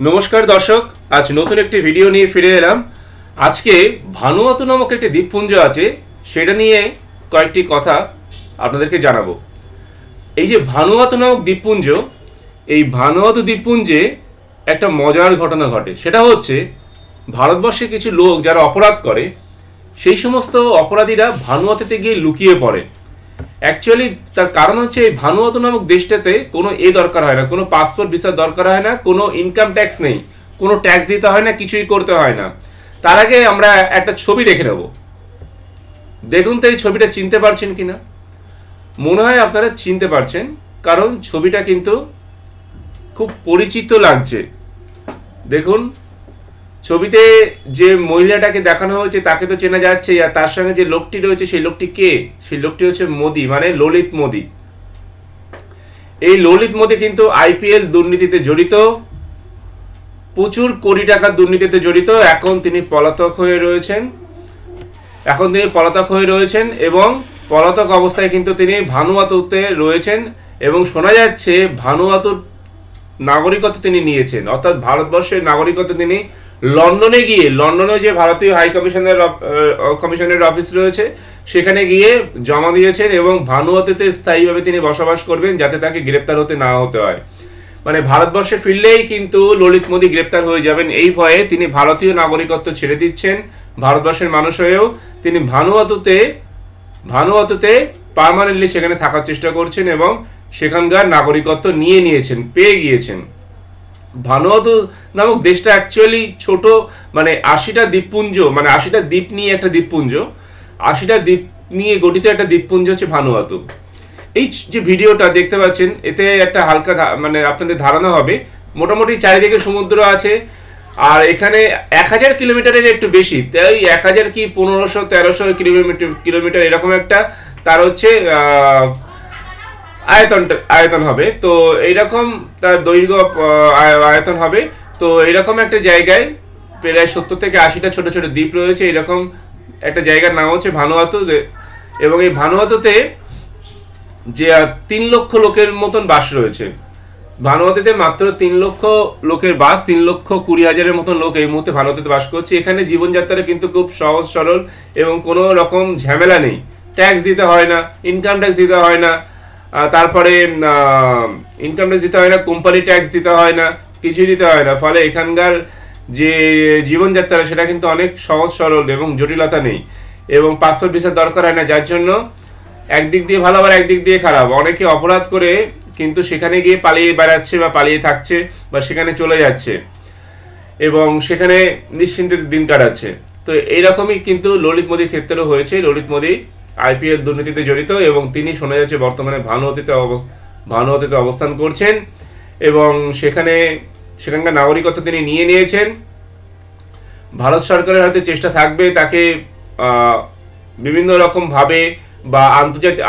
नमस्कार दर्शक आज नतून एक भिडियो निये फिरे एलाम। आज के भानुआतु नामक एक द्वीपपुंज आछे सेटा निये कयेकटी कथा आपनादेरके जानाबो। এই যে ভানুয়াতু নামক দ্বীপপুঞ্জ, এই ভানুয়াতু দ্বীপপুঞ্জে একটা মজার ঘটনা ঘটে। সেটা হচ্ছে ভারতবর্ষে কিছু লোক যারা অপরাধ করে সেই সমস্ত অপরাধীরা ভানুয়াতুতে গিয়ে লুকিয়ে পড়ে। অ্যাকচুয়ালি তার কারণ হচ্ছে এই ভানুয়াতু নামক দেশটাতে কোনো দরকার হয় না, কোনো পাসপোর্ট ভিসার দরকার হয় না, কোনো ইনকাম ট্যাক্স নেই, কোনো ট্যাক্স দিতে হয় না, কিছুই করতে হয় না। তার আগে আমরা একটা ছবি দেখে নেব। দেখুন তো এই ছবিটা চিনতে পারছেন কিনা। মনে হয় আপনারা চিনতে পারছেন, কারণ ছবিটা কিন্তু খুব পরিচিত লাগছে। দেখুন ছবিতে যে মহিলাটাকে দেখানো হয়েছে তাকে তো চেনা যাচ্ছে, আর তার সঙ্গে যে লোকটি রয়েছে সেই লোকটি কে? সেই লোকটি হচ্ছে মোদি, মানে ললিত মোদি। এই ললিত মোদি কিন্তু আইপিএল দুর্নীতিতে জড়িত, প্রচুর কোটি টাকার দুর্নীতিতে জড়িত। এখন তিনি পলাতক হয়ে রয়েছেন এবং পলাতক অবস্থায় কিন্তু তিনি ভানুয়াতুতে রয়েছেন এবং শোনা যাচ্ছে ভানুয়াতুর নাগরিকত্ব তিনি নিয়েছেন, অর্থাৎ ভারতবর্ষের নাগরিকত্ব তিনি লন্ডনে গিয়ে, লন্ডনে যে ভারতীয় হাই কমিশনের অফিস রয়েছে সেখানে গিয়ে জমা দিয়েছেন এবং ভানুয়াতুতে স্থায়ীভাবে তিনি বসবাস করবেন, যাতে তাকে গ্রেপ্তার না হতে হয়। মানে ভারতবর্ষে ফিরলেই কিন্তু ললিত মোদি গ্রেপ্তার হয়ে যাবেন, এই ভয়ে তিনি ভারতীয় নাগরিকত্ব ছেড়ে দিচ্ছেন। ভারতবর্ষের মানুষ হয়েও তিনি ভানুয়াতুতে পার্মানেন্টলি সেখানে থাকার চেষ্টা করছেন এবং সেখানকার নাগরিকত্ব নিয়েছেন, পেয়ে গিয়েছেন। ভানুয়াতু নামক দেশটা অ্যাকচুয়ালি ছোট, মানে 80টা দ্বীপপুঞ্জ, মানে 80টা দ্বীপ নিয়ে একটা দ্বীপপুঞ্জ, 80টা দ্বীপ নিয়ে গঠিত একটা দ্বীপপুঞ্জ হচ্ছে ভানুয়াতু। এই যে ভিডিওটা দেখতে পাচ্ছেন এতে একটা হালকা মানে আপনাদের ধারণা হবে, মোটামুটি চারিদিকে সমুদ্র আছে আর এখানে 1000 কিলোমিটারের একটু বেশি, তাই 1000 কি 1500-1300 কিলোমিটার এরকম একটা তার হচ্ছে আয়তন হবে। তো এইরকম তার দৈর্ঘ্য আয়তন হবে। তো এইরকম একটা জায়গায় প্রায় 70 থেকে 80টা ছোট ছোট দ্বীপ রয়েছে। এরকম একটা জায়গার নাম হচ্ছে ভানুয়াতু এবং এই ভানুয়াতুতে যে 3 লক্ষ লোকের মতন বাস রয়েছে। ভানুয়াতুতে মাত্র 3 লক্ষ লোকের বাস, 3,20,000-এর মতন লোক এই মুহূর্তে ভানুয়াতুতে বাস করছে। এখানে জীবনযাত্রা কিন্তু খুব সহজ সরল এবং কোনো রকম ঝামেলা নেই, ট্যাক্স দিতে হয় না, ইনকাম ট্যাক্স দিতে হয় না, তারপরে ইনকাম ট্যাক্স দিতে হয় না, কোম্পানি ট্যাক্স দিতে হয় না, কিছুই দিতে হয় না। ফলে এখানকার যে জীবনযাত্রা সেটা কিন্তু অনেক সহজ সরল এবং জটিলতা নেই এবং পাসপোর্ট ভিসার দরকার হয় না, যার জন্য একদিক দিয়ে ভালো আবার একদিক দিয়ে খারাপ। অনেকে অপরাধ করে কিন্তু সেখানে গিয়ে পালিয়ে বেড়াচ্ছে বা পালিয়ে থাকছে বা সেখানে চলে যাচ্ছে এবং সেখানে নিশ্চিন্তে দিন কাটাচ্ছে। তো এইরকমই কিন্তু ললিত মোদির ক্ষেত্রেও হয়েছে। ললিত মোদি আইপিএল দুর্নীতিতে জড়িত এবং তিনি শোনা যাচ্ছে বর্তমানে ভানুয়াতুতে অবস্থান করছেন এবং সেখানকার নাগরিকত্ব তিনি নিয়েছেন। ভারত সরকারের হয়তো চেষ্টা থাকবে তাকে বিভিন্ন রকম ভাবে বা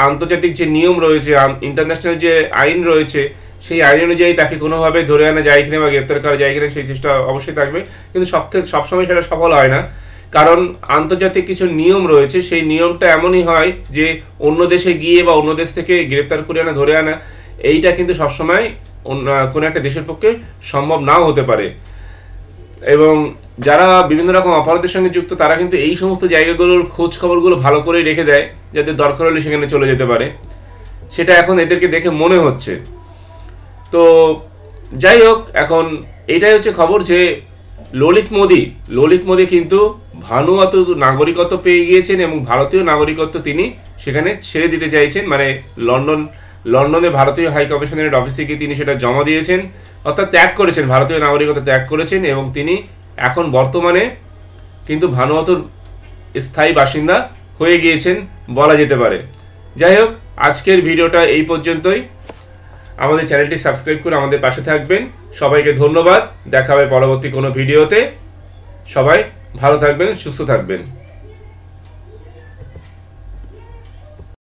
আন্তর্জাতিক যে নিয়ম রয়েছে, ইন্টারন্যাশনাল যে আইন রয়েছে সেই আইন অনুযায়ী তাকে কোনোভাবে ধরে আনা যায় কিনা বা গ্রেপ্তার করা যায় কিনা সেই চেষ্টা অবশ্যই থাকবে, কিন্তু সবসময় সেটা সফল হয় না। কারণ আন্তর্জাতিক কিছু নিয়ম রয়েছে, সেই নিয়মটা এমনই হয় যে অন্য দেশে গিয়ে বা অন্য দেশ থেকে গ্রেপ্তার করে আনা, ধরে আনা, এইটা কিন্তু সবসময় কোনো একটা দেশের পক্ষে সম্ভব নাও হতে পারে। এবং যারা বিভিন্ন রকম অপরাধের সঙ্গে যুক্ত তারা কিন্তু এই সমস্ত জায়গাগুলোর খোঁজ খবরগুলো ভালো করে রেখে দেয়, যাতে দরকার হলে সেখানে চলে যেতে পারে। সেটা এখন এদেরকে দেখে মনে হচ্ছে। তো যাই হোক, এখন এইটাই হচ্ছে খবর যে ললিত মোদি কিন্তু ভানুয়াতু নাগরিকত্ব পেয়ে গিয়েছেন এবং ভারতীয় নাগরিকত্ব তিনি সেখানে ছেড়ে দিতে চাইছেন, মানে লন্ডনে ভারতীয় হাই কমিশনের অফিসে গিয়ে তিনি সেটা জমা দিয়েছেন, অর্থাৎ ত্যাগ করেছেন, ভারতীয় নাগরিকত্ব ত্যাগ করেছেন এবং তিনি এখন বর্তমানে কিন্তু ভানুয়াতুর স্থায়ী বাসিন্দা হয়ে গিয়েছেন বলা যেতে পারে। যাই হোক, আজকের ভিডিওটা এই পর্যন্তই। আমাদের চ্যানেলটি সাবস্ক্রাইব করে আমাদের পাশে থাকবেন। সবাইকে ধন্যবাদ। দেখা হবে পরবর্তী কোনো ভিডিওতে। সবাই ভালো থাকবেন, সুস্থ থাকবেন।